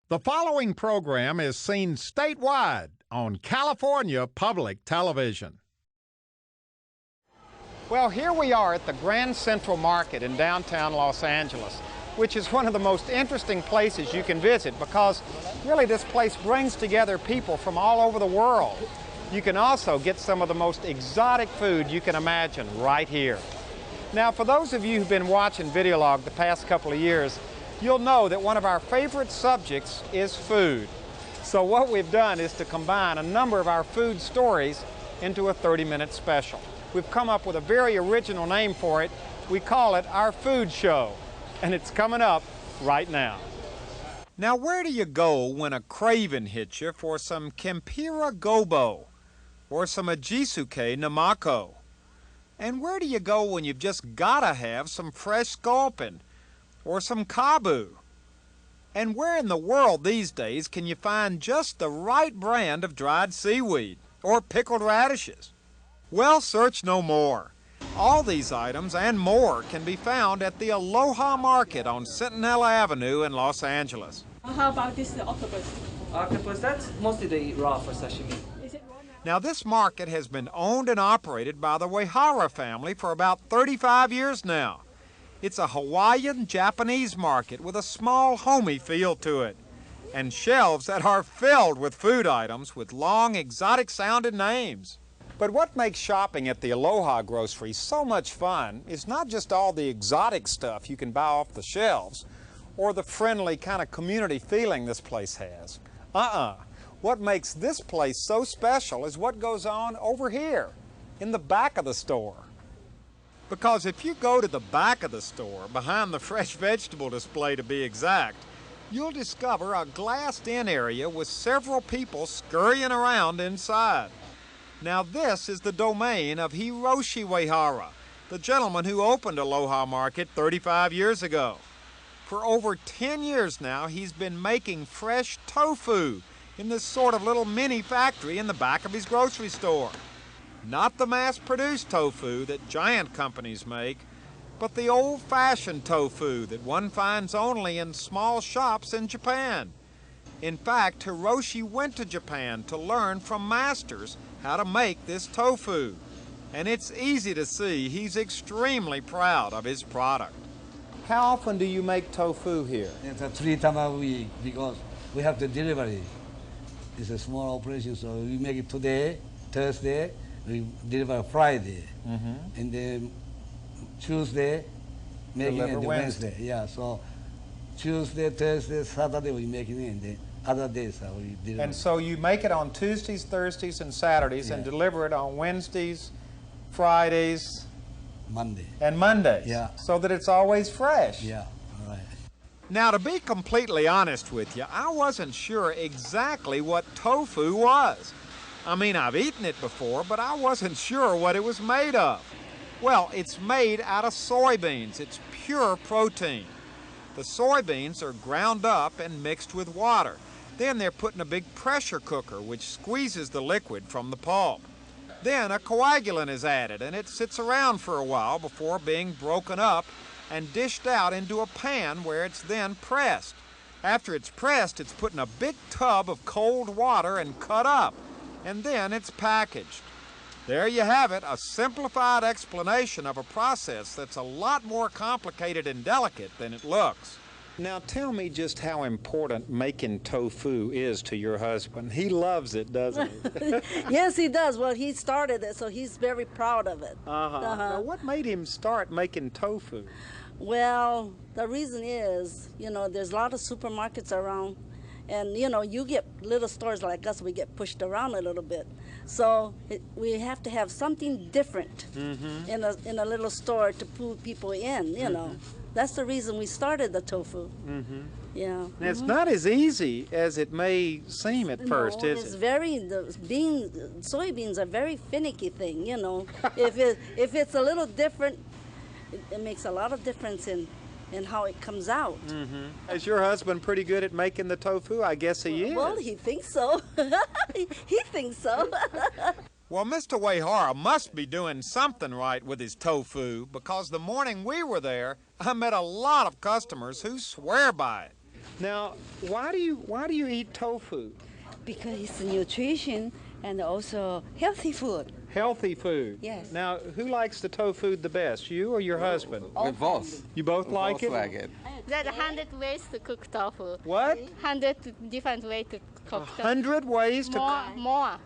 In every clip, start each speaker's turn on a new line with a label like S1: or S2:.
S1: The following program is seen statewide on California Public Television. Well, here we are at the Grand Central Market in downtown Los Angeles, which is one of the most interesting places you can visit because really this place brings together people from all over the world. You can also get some of the most exotic food you can imagine right here. Now, for those of you who've been watching Videolog the past couple of years, you'll know that one of our favorite subjects is food. So what we've done is to combine a number of our food stories into a 30-minute special. We've come up with a very original name for it. We call it our food show, and it's coming up right now. Now, where do you go when a craving hits you for some Kempira gobo or some Ajisuke namako? And where do you go when you've just gotta have some fresh sculpin or some kabu? And where in the world these days can you find just the right brand of dried seaweed or pickled radishes? Well, search no more. All these items and more can be found at the Aloha Market on Sentinel Avenue in Los Angeles.
S2: How about this octopus?
S3: Octopus, that's mostly they eat raw for sashimi.
S2: Is it raw now?
S1: Now, this market has been owned and operated by the Uehara family for about 35 years now. It's a Hawaiian-Japanese market with a small, homey feel to it, and shelves that are filled with food items with long, exotic-sounding names. But what makes shopping at the Aloha grocery so much fun is not just all the exotic stuff you can buy off the shelves, or the friendly kind of community feeling this place has. What makes this place so special is what goes on over here, in the back of the store. Because if you go to the back of the store, behind the fresh vegetable display to be exact, you'll discover a glassed-in area with several people scurrying around inside. Now this is the domain of Hiroshi Uehara, the gentleman who opened Aloha Market 35 years ago. For over 10 years now, he's been making fresh tofu in this sort of little mini factory in the back of his grocery store. Not the mass-produced tofu that giant companies make, but the old-fashioned tofu that one finds only in small shops in Japan. In fact, Hiroshi went to Japan to learn from masters how to make this tofu. And it's easy to see he's extremely proud of his product. How often do you make tofu here?
S4: It's 3 times a week because we have the delivery. It's a small operation, so we make it today, Thursday, we deliver Friday, and then Tuesday, making it Wednesday. Yeah, so Tuesday, Thursday, Saturday we make it in, the other days we deliver.
S1: And so you make it on Tuesdays, Thursdays, and Saturdays, and deliver it on Wednesdays, Fridays,
S4: Monday.
S1: And Mondays.
S4: Yeah.
S1: So that it's always fresh.
S4: Yeah, all right.
S1: Now, to be completely honest with you, I wasn't sure exactly what tofu was. I mean, I've eaten it before, but I wasn't sure what it was made of. Well, it's made out of soybeans. It's pure protein. The soybeans are ground up and mixed with water. Then they're put in a big pressure cooker, which squeezes the liquid from the pulp. Then a coagulant is added, and it sits around for a while before being broken up and dished out into a pan where it's then pressed. After it's pressed, it's put in a big tub of cold water and cut up, and then it's packaged. There you have it, a simplified explanation of a process that's a lot more complicated and delicate than it looks. Now tell me just how important making tofu is to your husband. He loves it, doesn't he?
S5: Yes, he does. Well, he started it, so he's very proud of it.
S1: Now what made him start making tofu?
S5: Well, the reason is, there's a lot of supermarkets around. And, you get little stores like us, we get pushed around a little bit. So we have to have something different in a little store to pull people in, That's the reason we started the tofu. Yeah.
S1: And it's not as easy as it may seem at first, is
S5: it's
S1: it?
S5: Soybeans are very finicky thing, if it's a little different, it makes a lot of difference in how it comes out.
S1: Is your husband pretty good at making the tofu? I guess he is.
S5: Well, he thinks so. He thinks so.
S1: Well, Mr. Uehara must be doing something right with his tofu, because the morning we were there, I met a lot of customers who swear by it. Now, why do you eat tofu?
S6: Because it's nutrition and also healthy food.
S1: Healthy food.
S6: Yes.
S1: Now, who likes the tofu the best, you or your husband?
S7: We both.
S1: You both like it?
S7: like it.
S8: There's 100 ways to cook tofu.
S1: What?
S8: 100 different ways to cook tofu.
S1: 100 ways to
S8: More.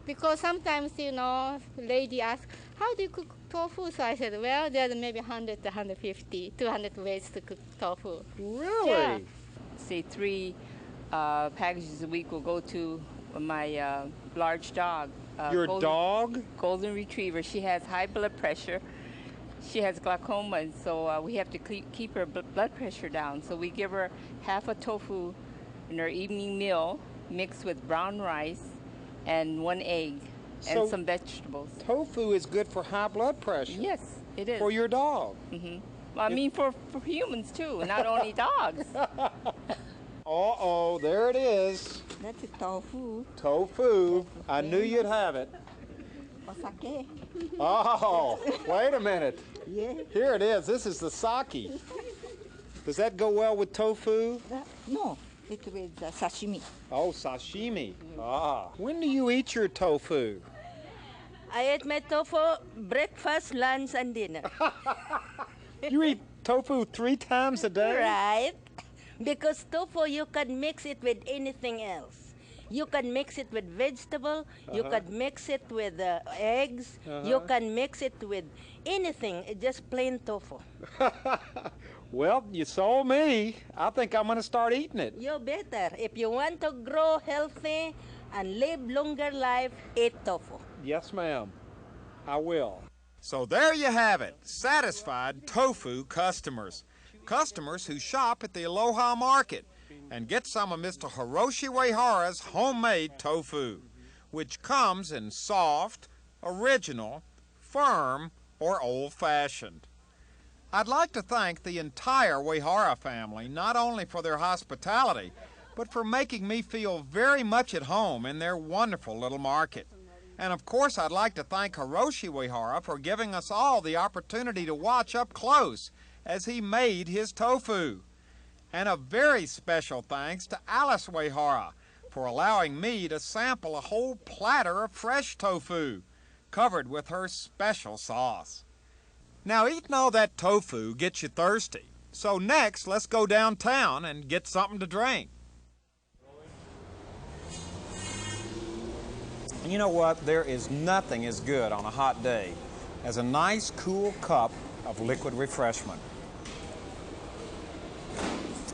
S8: Because sometimes, lady asks, how do you cook tofu? So I said, well, there's maybe 100 to 150, 200 ways to cook tofu.
S1: Really?
S8: Yeah.
S9: Say 3 packages a week will go to my large dog.
S1: Your dog?
S9: Golden Retriever. She has high blood pressure. She has glaucoma, and so we have to keep her blood pressure down. So we give her half a tofu in her evening meal mixed with brown rice and 1 egg and some vegetables.
S1: Tofu is good for high blood pressure.
S9: Yes, it is.
S1: For your dog.
S9: Mm-hmm. Well, I mean for humans too, not only dogs.
S1: Uh-oh, there it is.
S6: That's tofu.
S1: Tofu. I knew you'd have it.
S6: Osake.
S1: Oh, wait a minute.
S6: Yeah.
S1: Here it is. This is the sake. Does that go well with tofu?
S6: No, it with sashimi.
S1: Oh, sashimi. Ah. When do you eat your tofu?
S10: I eat my tofu breakfast, lunch, and dinner.
S1: You eat tofu 3 times a day?
S10: Right. Because tofu, you can mix it with anything else. You can mix it with vegetable. You can mix it with eggs. You can mix it with anything. Just plain tofu.
S1: Well, you sold me. I think I'm going to start eating it.
S10: You better. If you want to grow healthy and live longer life, eat tofu.
S1: Yes, ma'am. I will. So there you have it. Satisfied tofu customers. Customers who shop at the Aloha Market and get some of Mr. Hiroshi Uehara's homemade tofu, which comes in soft, original, firm, or old-fashioned. I'd like to thank the entire Uehara family, not only for their hospitality, but for making me feel very much at home in their wonderful little market. And of course, I'd like to thank Hiroshi Uehara for giving us all the opportunity to watch up close as he made his tofu. And a very special thanks to Alice Uehara for allowing me to sample a whole platter of fresh tofu, covered with her special sauce. Now, eating all that tofu gets you thirsty. So next, let's go downtown and get something to drink. You know what? There is nothing as good on a hot day as a nice, cool cup of liquid refreshment.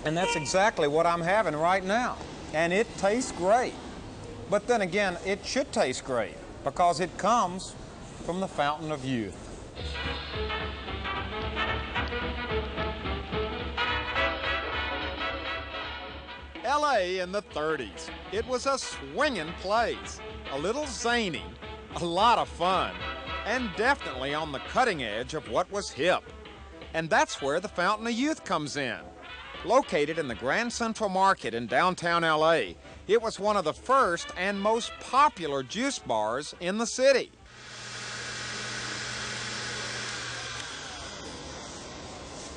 S1: And that's exactly what I'm having right now. And it tastes great. But then again, it should taste great because it comes from the Fountain of Youth. L.A. in the 30s. It was a swinging place, a little zany, a lot of fun, and definitely on the cutting edge of what was hip. And that's where the Fountain of Youth comes in. Located in the Grand Central Market in downtown L.A., it was one of the first and most popular juice bars in the city.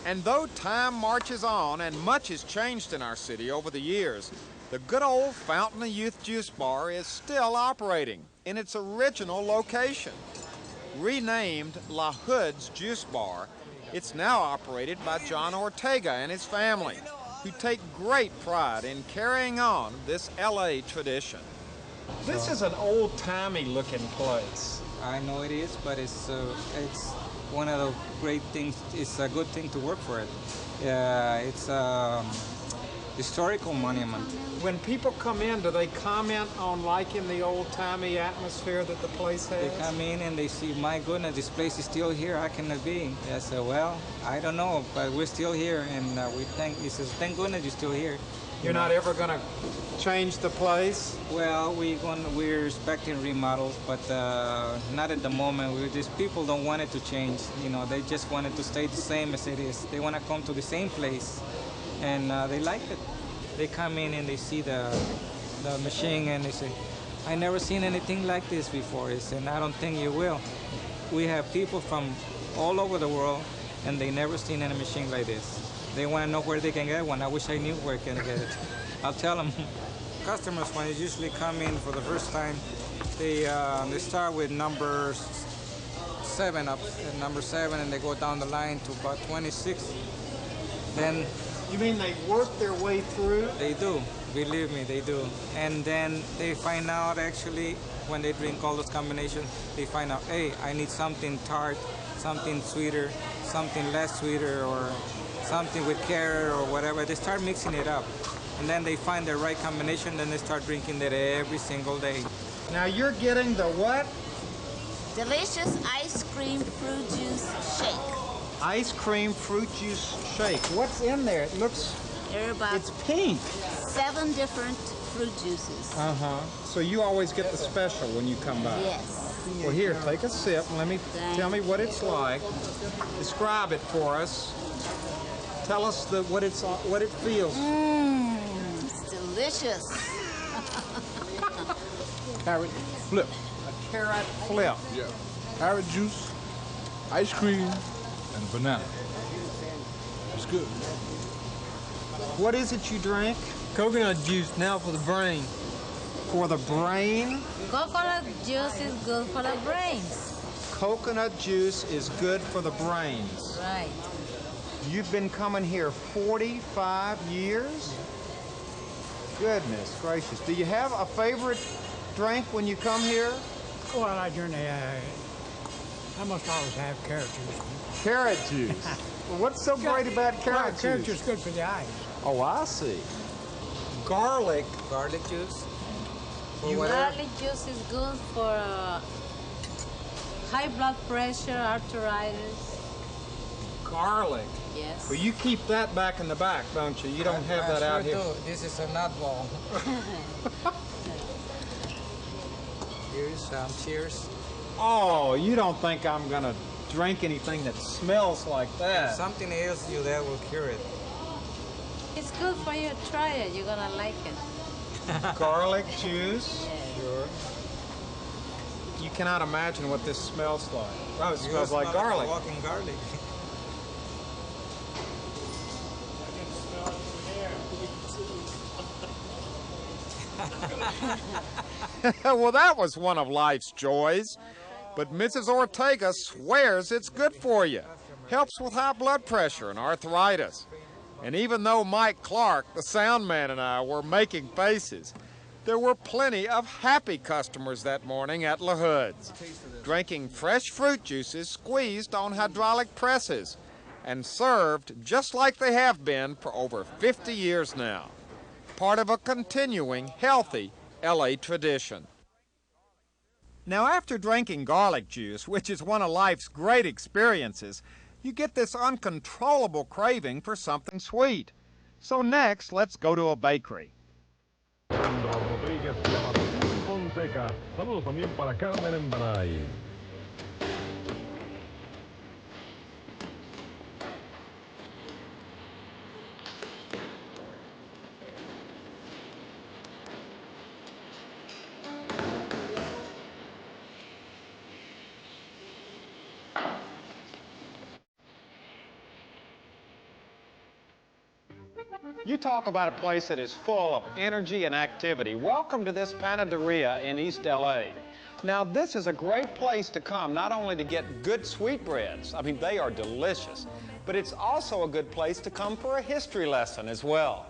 S1: And though time marches on and much has changed in our city over the years, the good old Fountain of Youth Juice Bar is still operating in its original location. Renamed La Hood's Juice Bar, it's now operated by John Ortega and his family, who take great pride in carrying on this LA tradition. This is an old-timey looking place.
S11: I know it is, but it's one of the great things. It's a good thing to work for it. It's a historical monument.
S1: When people come in, do they comment on liking the old-timey atmosphere that the place has?
S11: They come in and they see, my goodness, this place is still here. How can it be? I said, well, I don't know, but we're still here, and he says, thank goodness you're still here.
S1: You're not ever going to change the place?
S11: Well, we're expecting remodels, but not at the moment. People don't want it to change. They just want it to stay the same as it is. They want to come to the same place, and they like it. They come in and they see the machine and they say, I never seen anything like this before. And I don't think you will. We have people from all over the world, and they never seen any machine like this. They want to know where they can get one. I wish I knew where I can get it. I'll tell them. Customers, when they usually come in for the first time, they start with number 7 up, number 7, and they go down the line to about 26. Then
S1: You mean they work their way through?
S11: they do, believe me, they do. And then they find out actually when they drink all those combinations, they find out, hey, I need something tart, something sweeter, something less sweeter, or something with carrot or whatever. They start mixing it up. And then they find the right combination, then they start drinking that every single day.
S1: Now you're getting the what?
S7: Delicious ice cream fruit juice shake.
S1: Ice cream fruit juice shake. What's in there? It looks,
S7: There are about
S1: it's pink.
S7: 7 different fruit juices.
S1: Uh-huh. So you always get the special when you come by?
S7: Yes.
S1: Well, here, take a sip and tell me what it's like. Describe it for us. Tell us what it feels.
S7: It's delicious.
S12: Carrot flip.
S1: A carrot flip.
S12: Yeah. Carrot juice, ice cream, and banana. It's good.
S1: What is it you drink?
S13: Coconut juice now for the brain.
S1: For the brain?
S7: Coconut juice is good for the brains.
S1: Coconut juice is good for the brains.
S7: Right.
S1: You've been coming here 45 years? Goodness gracious. Do you have a favorite drink when you come here?
S14: Well, I drink I must always have carrot juice.
S1: Carrot juice. Well, what's so great about carrot juice?
S14: Carrot juice is good for the eyes.
S1: Oh, I see. Garlic.
S11: Garlic juice?
S7: Garlic juice is good for high blood pressure, arthritis.
S1: Garlic.
S7: Yes.
S1: Well, you keep that back in the back, don't you? You don't have that out here.
S11: Do. This is a nut ball. Cheers.
S1: Oh, you don't think I'm going to drink anything that smells like that?
S11: If something ails you, that will cure it.
S7: It's good for you. Try it. You're gonna like it.
S1: Garlic juice?
S7: Yeah.
S1: Sure. You cannot imagine what this smells like. Oh, it
S11: You
S1: smells like
S11: smell
S1: garlic.
S11: Walking garlic.
S1: Well, that was one of life's joys. But Mrs. Ortega swears it's good for you. Helps with high blood pressure and arthritis. And even though Mike Clark, the sound man, and I were making faces, there were plenty of happy customers that morning at La Hood's, drinking fresh fruit juices squeezed on hydraulic presses and served just like they have been for over 50 years now. Part of a continuing, healthy LA tradition. Now, after drinking garlic juice, which is one of life's great experiences, you get this uncontrollable craving for something sweet. So next, let's go to a bakery.
S15: Saludos también para Carmen Embaray.
S1: You talk about a place that is full of energy and activity. Welcome to this panaderia in East LA. Now, this is a great place to come, not only to get good sweetbreads, I mean, they are delicious, but it's also a good place to come for a history lesson as well.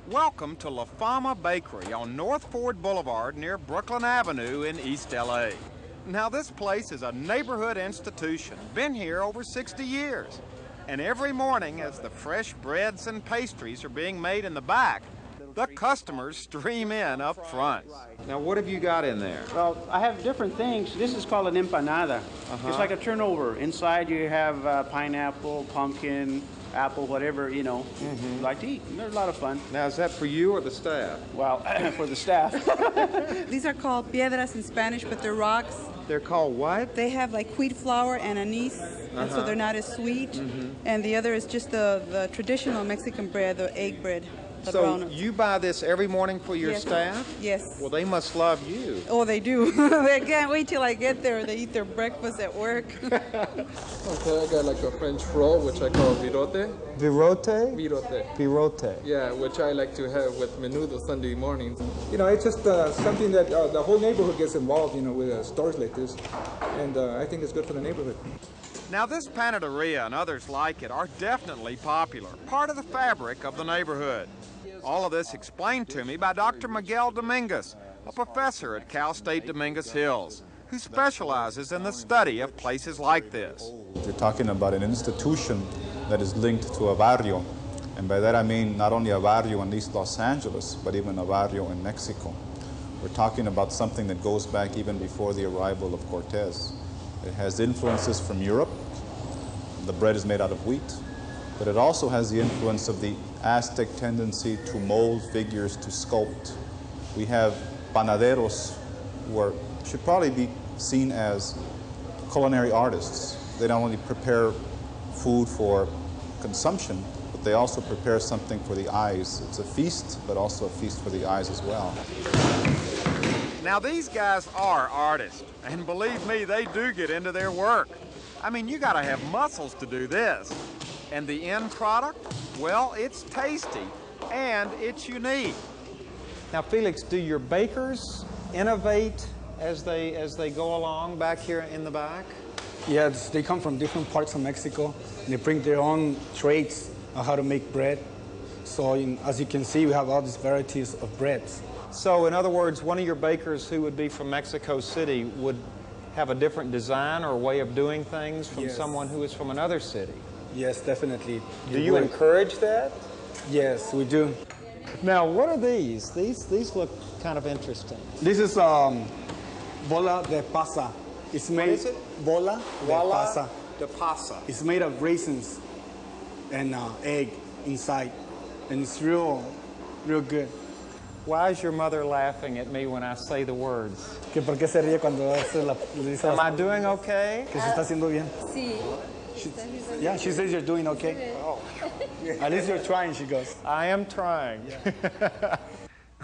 S1: Welcome to La Fama Bakery on North Ford Boulevard near Brooklyn Avenue in East LA. Now, this place is a neighborhood institution, been here over 60 years. And every morning, as the fresh breads and pastries are being made in the back, the customers stream in up front. Now, what have you got in there?
S16: Well, I have different things. This is called an empanada. It's like a turnover. Inside you have pineapple, pumpkin, apple, whatever, you know, you like to eat. They're a lot of fun.
S1: Now, is that for you or the staff?
S16: Well, for the staff.
S17: These are called piedras in Spanish, but they're rocks.
S1: They're called what?
S17: They have like wheat flour and anise, and so they're not as sweet. And the other is just the traditional Mexican bread, the egg bread.
S1: So you buy this every morning for your
S17: Yes.
S1: staff?
S17: Yes.
S1: Well, they must love you.
S17: Oh, they do. They can't wait till I get there. They eat their breakfast at work.
S18: Okay, I got like a French roll, which I call virote.
S1: Virote?
S18: Virote.
S1: Virote.
S18: Yeah, which I like to have with menudo Sunday mornings.
S19: You know, it's just something that the whole neighborhood gets involved, you know, with stores like this. And I think it's good for the neighborhood.
S1: Now this panaderia and others like it are definitely popular, part of the fabric of the neighborhood. All of this explained to me by Dr. Miguel Dominguez, a professor at Cal State Dominguez Hills, who specializes in the study of places like this.
S20: You're talking about an institution that is linked to a barrio, and by that I mean not only a barrio in East Los Angeles, but even a barrio in Mexico. We're talking about something that goes back even before the arrival of Cortez. It has influences from Europe. The bread is made out of wheat, but it also has the influence of the Aztec tendency to mold figures, to sculpt. We have panaderos who should probably be seen as culinary artists. They not only prepare food for consumption, but they also prepare something for the eyes. It's a feast, but also a feast for the eyes as well.
S1: Now these guys are artists, and believe me, they do get into their work. I mean, you gotta have muscles to do this. And the end product? Well, it's tasty, and it's unique. Now Felix, do your bakers innovate as they go along back here in the back?
S19: Yes, they come from different parts of Mexico. They bring their own traits on how to make bread. So as you can see, we have all these varieties of breads.
S1: So in other words, one of your bakers who would be from Mexico City would have a different design or way of doing things from
S19: Yes.
S1: someone who is from another city?
S19: Yes, definitely.
S1: Do you encourage that?
S19: Yes, we do.
S1: Now, what are these? These look kind of interesting.
S19: This is bola de pasa. It's made.
S1: What is it?
S19: Bola de pasa.
S1: de pasa.
S19: It's made of raisins and egg inside, and it's real good.
S1: Why is your mother laughing at me when I say the words?
S19: ¿Que por qué se ríe cuando hace la
S1: Am I doing okay?
S19: Que se está haciendo bien.
S6: Sí.
S19: Yeah, she says you're doing okay.
S1: Oh.
S19: At least you're trying, she goes.
S1: I am trying.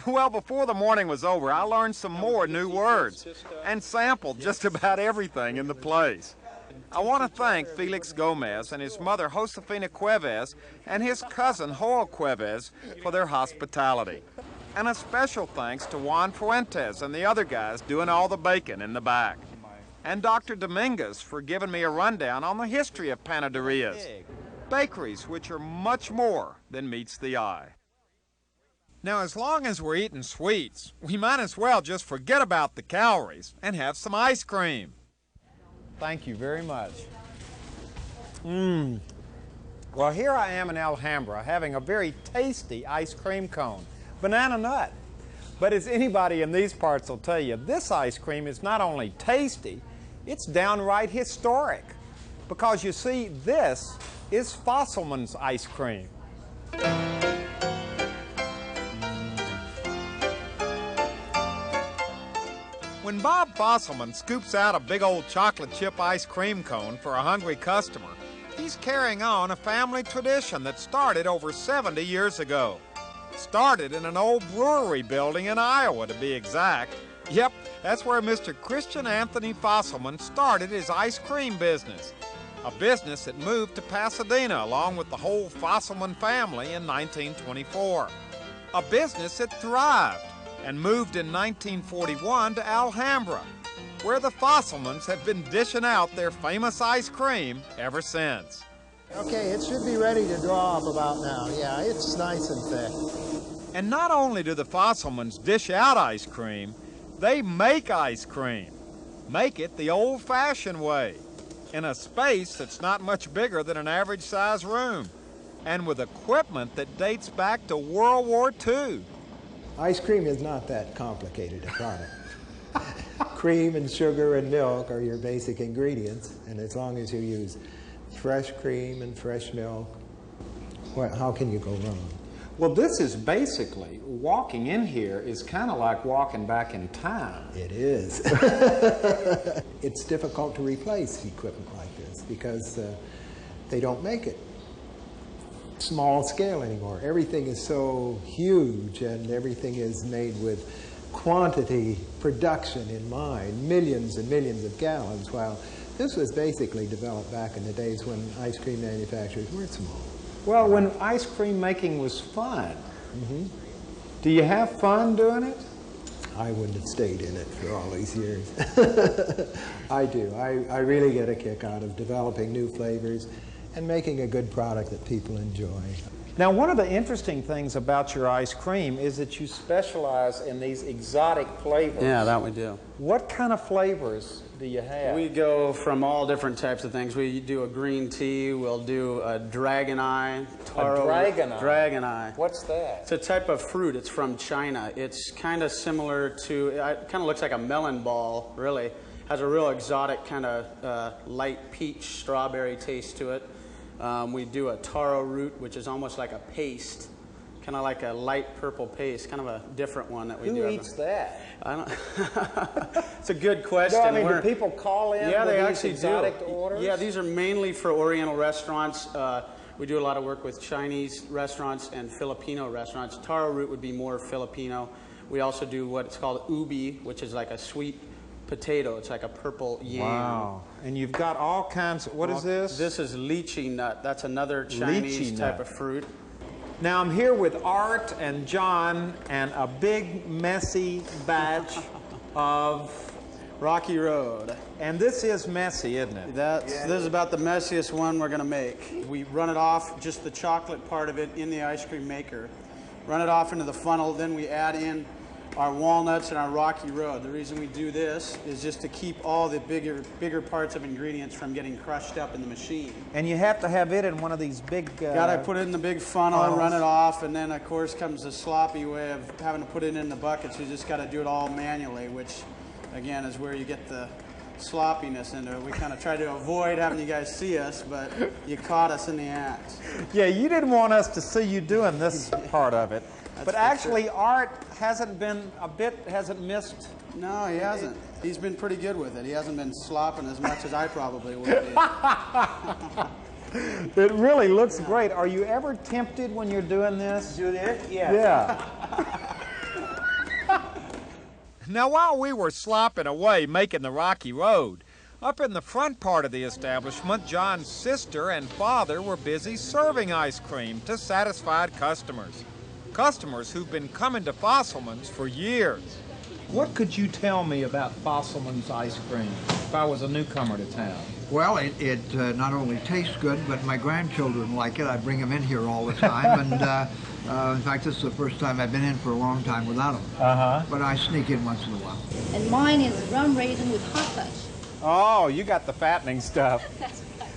S1: Well, before the morning was over, I learned some more new words and sampled just about everything in the place. I want to thank Felix Gomez and his mother Josefina Cuevas and his cousin Huell Cuevas for their hospitality. And a special thanks to Juan Fuentes and the other guys doing all the baking in the back. And Dr. Dominguez for giving me a rundown on the history of panaderias, bakeries which are much more than meets the eye. Now, as long as we're eating sweets, we might as well just forget about the calories and have some ice cream. Thank you very much. Well, here I am in Alhambra having a very tasty ice cream cone, banana nut. But as anybody in these parts will tell you, this ice cream is not only tasty, it's downright historic. Because you see, this is Fosselman's ice cream. When Bob Fosselman scoops out a big old chocolate chip ice cream cone for a hungry customer, he's carrying on a family tradition that started over 70 years ago. Started in an old brewery building in Iowa, to be exact. Yep, that's where Mr. Christian Anthony Fosselman started his ice cream business. A business that moved to Pasadena along with the whole Fosselman family in 1924. A business that thrived and moved in 1941 to Alhambra, where the Fosselmans have been dishing out their famous ice cream ever since.
S21: Okay, it should be ready to draw up about now. Yeah, it's nice and thick.
S1: And not only do the Fosselmans dish out ice cream, they make ice cream. Make it the old-fashioned way, in a space that's not much bigger than an average-sized room, and with equipment that dates back to World War II.
S21: Ice cream is not that complicated a product. Cream and sugar and milk are your basic ingredients, and as long as you use fresh cream and fresh milk, how can you go wrong?
S1: Well, this is basically, walking in here is kind of like walking back in time.
S21: It is. It's difficult to replace equipment like this because they don't make it small scale anymore. Everything is so huge and everything is made with quantity production in mind, millions and millions of gallons, while this was basically developed back in the days when ice cream manufacturers weren't small.
S1: Well, when ice cream making was fun, do you have fun doing it?
S21: I wouldn't have stayed in it for all these years. I do. I really get a kick out of developing new flavors and making a good product that people enjoy.
S1: Now, one of the interesting things about your ice cream is that you specialize in these exotic flavors.
S16: Yeah, that we do.
S1: What kind of flavors do you have?
S16: We go from all different types of things. We do a green tea, we'll do a dragon eye. Taro,
S1: a dragon eye?
S16: Dragon eye.
S1: What's that?
S16: It's a type of fruit. It's from China. It's kind of similar to, it kind of looks like a melon ball, really. Has a real exotic kind of light peach strawberry taste to it. We do a taro root, which is almost like a paste, kind of like a light purple paste, kind of a different one that we do.
S1: Who eats that?
S16: I don't. It's a good question.
S1: No, I mean, do people call in?
S16: Yeah, they
S1: with
S16: actually
S1: these exotic
S16: do.
S1: orders?
S16: Yeah, these are mainly for Oriental restaurants. We do a lot of work with Chinese restaurants and Filipino restaurants. Taro root would be more Filipino. We also do what's called ubi, which is like a sweet potato. It's like a purple yam.
S1: Wow. And you've got all kinds of, what is this?
S16: This is lychee nut. That's another Chinese type of fruit.
S1: Now I'm here with Art and John and a big messy batch of
S16: Rocky Road.
S1: And this is messy, isn't it?
S16: This is about the messiest one we're going to make. We run it off, just the chocolate part of it, in the ice cream maker. Run it off into the funnel, then we add in our walnuts and our Rocky Road. The reason we do this is just to keep all the bigger parts of ingredients from getting crushed up in the machine.
S1: And you have to have it in one of these big...
S16: Gotta put it in the big funnel and run it off, and then of course comes the sloppy way of having to put it in the buckets. You just gotta do it all manually, which again is where you get the sloppiness into it. We kind of try to avoid having you guys see us, but you caught us in the act.
S1: Yeah, you didn't want us to see you doing this part of it. But actually, Art hasn't missed.
S16: No, he hasn't. He's been pretty good with it. He hasn't been slopping as much as I probably would be.
S1: It really looks great. Are you ever tempted when you're doing this?
S21: Do this? Yeah.
S1: Yeah.
S3: Now, while we were slopping away making the Rocky Road, up in the front part of the establishment, John's sister and father were busy serving ice cream to satisfied customers. Customers who've been coming to Fosselman's for years.
S1: What could you tell me about Fosselman's ice cream if I was a newcomer to town?
S22: Well, it not only tastes good, but my grandchildren like it. I bring them in here all the time, and in fact, this is the first time I've been in for a long time without them. But I sneak in once in a while.
S8: And mine is rum raisin with hot fudge.
S1: Oh, you got the fattening stuff.
S8: That's right.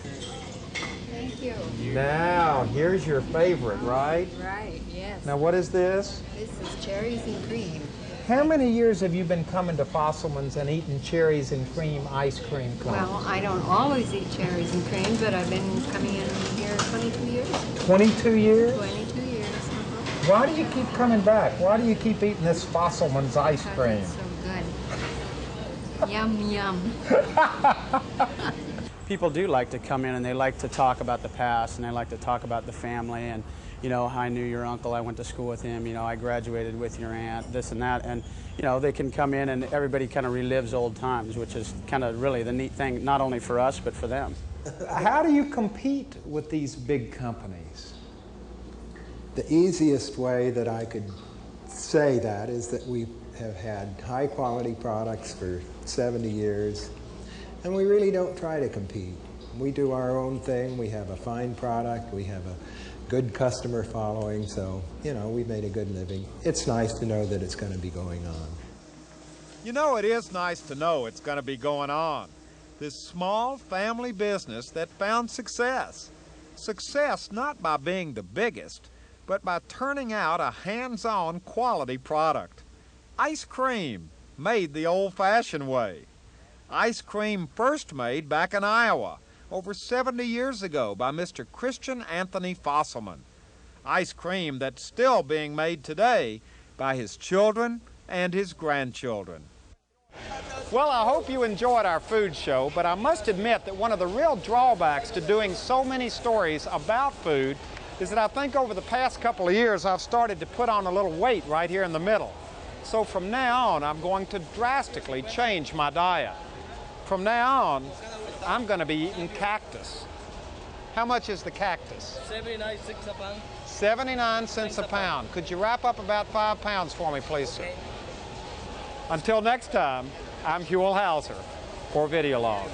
S8: Thank you.
S1: Now, here's your favorite, right?
S8: Right, yes.
S1: Now, what is this?
S8: This is cherries and cream.
S1: How many years have you been coming to Fosselman's and eating cherries and cream ice cream cones?
S8: Well, I don't always eat cherries and cream, but I've been coming in here 22 years.
S1: 22 years?
S8: 22 years.
S1: Why do you keep coming back? Why do you keep eating this Fosselman's ice cream?
S8: It's so good. Yum, yum.
S16: People do like to come in and they like to talk about the past and they like to talk about the family and, you know, I knew your uncle, I went to school with him, you know, I graduated with your aunt, this and that. And, you know, they can come in and everybody kind of relives old times, which is kind of really the neat thing, not only for us, but for them.
S1: How do you compete with these big companies?
S21: The easiest way that I could say that is that we have had high quality products for 70 years, and we really don't try to compete. We do our own thing, we have a fine product, we have a good customer following, so, you know, we've made a good living. It's nice to know that it's going to be going on.
S3: You know, it is nice to know it's going to be going on. This small family business that found success. Success not by being the biggest, but by turning out a hands-on quality product. Ice cream, made the old-fashioned way. Ice cream first made back in Iowa, over 70 years ago by Mr. Christian Anthony Fosselman. Ice cream that's still being made today by his children and his grandchildren.
S1: Well, I hope you enjoyed our food show, but I must admit that one of the real drawbacks to doing so many stories about food is that I think over the past couple of years I've started to put on a little weight right here in the middle. So from now on, I'm going to drastically change my diet. From now on, I'm going to be eating cactus. How much is the cactus?
S2: 79 cents a pound.
S1: 79 cents a pound. Could you wrap up about 5 pounds for me, please, sir?
S2: Okay.
S1: Until next time, I'm Huell Hauser for Videolog.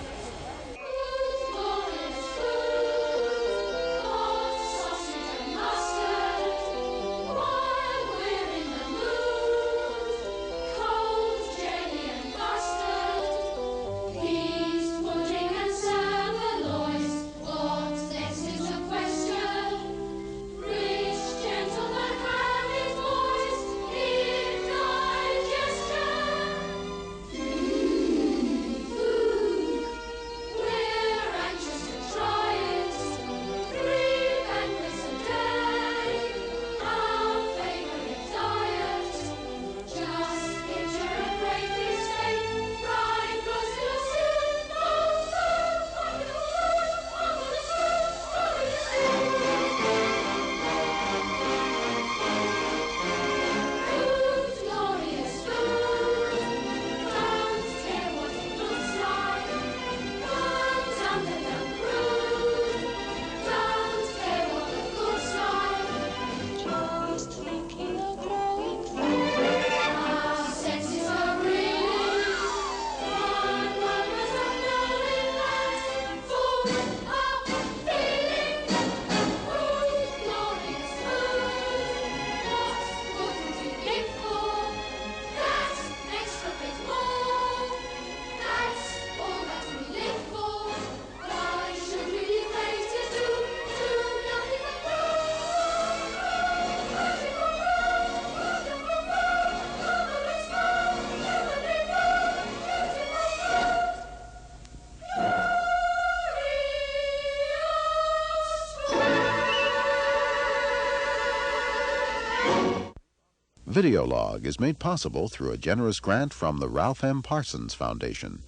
S4: Videolog is made possible through a generous grant from the Ralph M. Parsons Foundation.